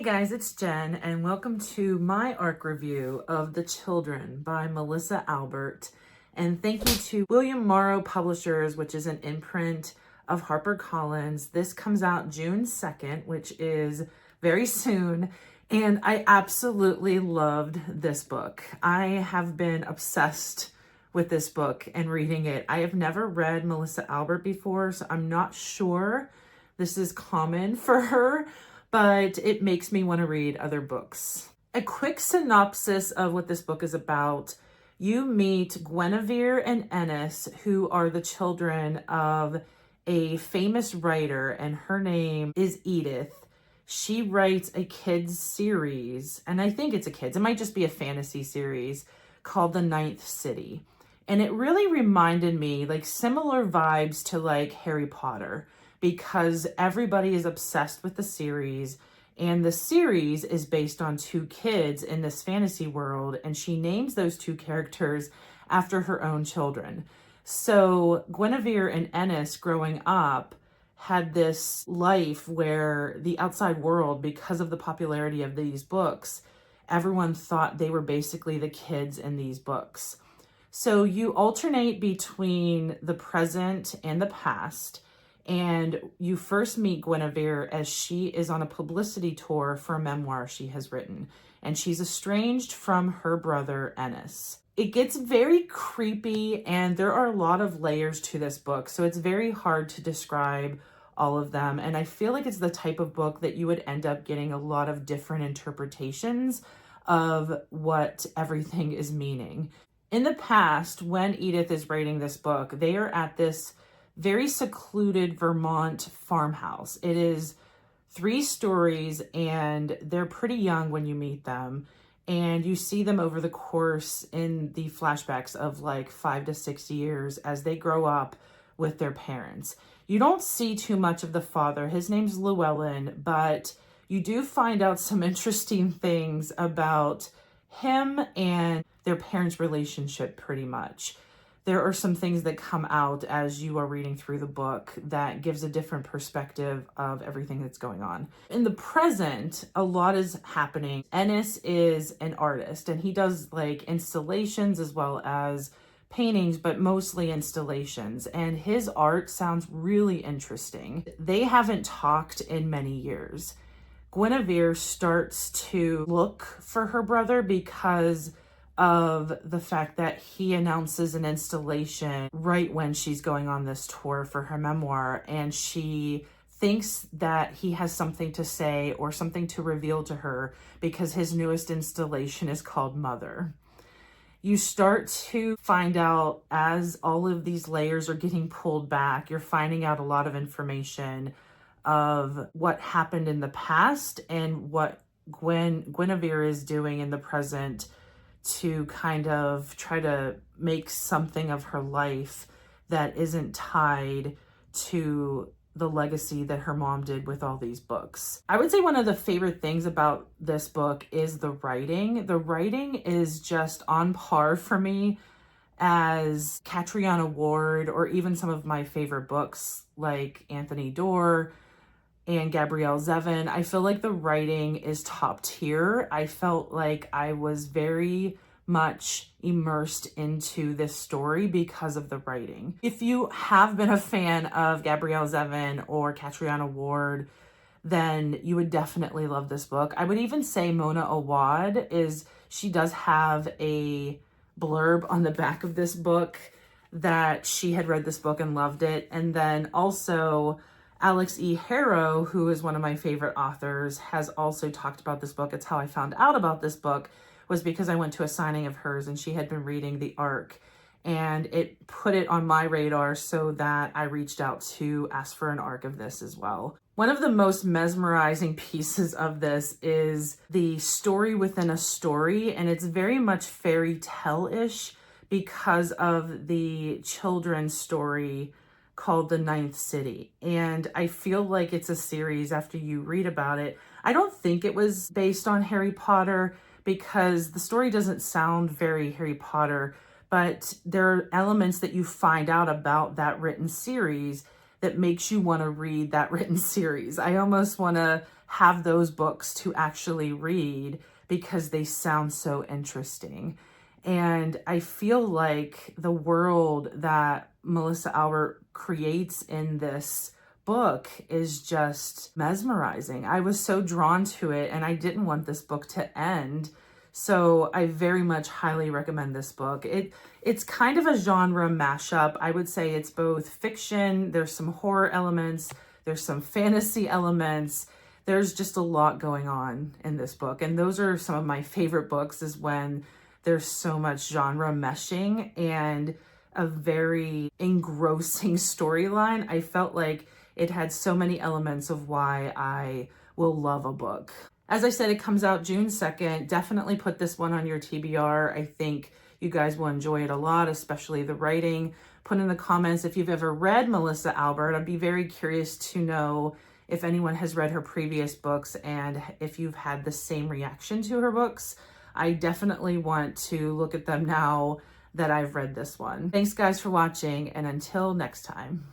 guys, it's Jen, and welcome to my ARC review of The Children by Melissa Albert. And thank you to William Morrow Publishers, which is an imprint of HarperCollins. This comes out June 2nd, which is very soon. And I absolutely loved this book. I have been obsessed with this book and reading it. I have never read Melissa Albert before, so I'm not sure this is common for her, but it makes me want to read other books. A quick synopsis of what this book is about. You meet Guinevere and Ennis, who are the children of a famous writer, and her name is Edith. She writes a kids series, and I think it's a kids, it might just be a fantasy series called The Ninth City. And it really reminded me, like, similar vibes to like Harry Potter, because everybody is obsessed with the series, and the series is based on two kids in this fantasy world, and she names those two characters after her own children. So Guinevere and Ennis growing up had this life where the outside world, because of the popularity of these books, everyone thought they were basically the kids in these books. So you alternate between the present and the past, and you first meet Guinevere as she is on a publicity tour for a memoir she has written, and she's estranged from her brother Ennis. It gets very creepy, and there are a lot of layers to this book, so it's very hard to describe all of them. And I feel like it's the type of book that you would end up getting a lot of different interpretations of what everything is meaning. In the past, when Edith is writing this book, they are at this very secluded Vermont farmhouse. It is 3 stories, and they're pretty young when you meet them. And you see them over the course in the flashbacks of like 5 to 6 years as they grow up with their parents. You don't see too much of the father. His name's Llewellyn, but you do find out some interesting things about him and their parents' relationship pretty much. There are some things that come out as you are reading through the book that gives a different perspective of everything that's going on. In the present, a lot is happening. Ennis is an artist, and he does like installations as well as paintings, but mostly installations. And his art sounds really interesting. They haven't talked in many years. Guinevere starts to look for her brother because of the fact that he announces an installation right when she's going on this tour for her memoir, and she thinks that he has something to say or something to reveal to her because his newest installation is called Mother. You start to find out, as all of these layers are getting pulled back, you're finding out a lot of information of what happened in the past and what Guinevere is doing in the present to kind of try to make something of her life that isn't tied to the legacy that her mom did with all these books. I would say one of the favorite things about this book is the writing. The writing is just on par for me as Catriona Ward, or even some of my favorite books like Anthony Doerr and Gabrielle Zevin. I feel like the writing is top tier. I felt like I was very much immersed into this story because of the writing. If you have been a fan of Gabrielle Zevin or Catriona Ward, then you would definitely love this book. I would even say Mona Awad she does have a blurb on the back of this book that she had read this book and loved it. And then also Alex E. Harrow, who is one of my favorite authors, has also talked about this book. It's how I found out about this book, was because I went to a signing of hers and she had been reading the ARC, and it put it on my radar so that I reached out to ask for an ARC of this as well. One of the most mesmerizing pieces of this is the story within a story, and it's very much fairy tale-ish because of the children's story called The Ninth City. And I feel like it's a series after you read about it. I don't think it was based on Harry Potter because the story doesn't sound very Harry Potter, but there are elements that you find out about that written series that makes you want to read that written series. I almost want to have those books to actually read because they sound so interesting. And I feel like the world that Melissa Albert creates in this book is just mesmerizing. I was so drawn to it, and I didn't want this book to end. So I very much highly recommend this book. It's kind of a genre mashup. I would say it's both fiction, there's some horror elements, there's some fantasy elements. There's just a lot going on in this book. And those are some of my favorite books, is when there's so much genre meshing and a very engrossing storyline. I felt like it had so many elements of why I will love a book. As I said, it comes out June 2nd. Definitely put this one on your TBR. I think you guys will enjoy it a lot, especially the writing. Put in the comments if you've ever read Melissa Albert. I'd be very curious to know if anyone has read her previous books and if you've had the same reaction to her books. I definitely want to look at them now that I've read this one. Thanks guys for watching, and until next time.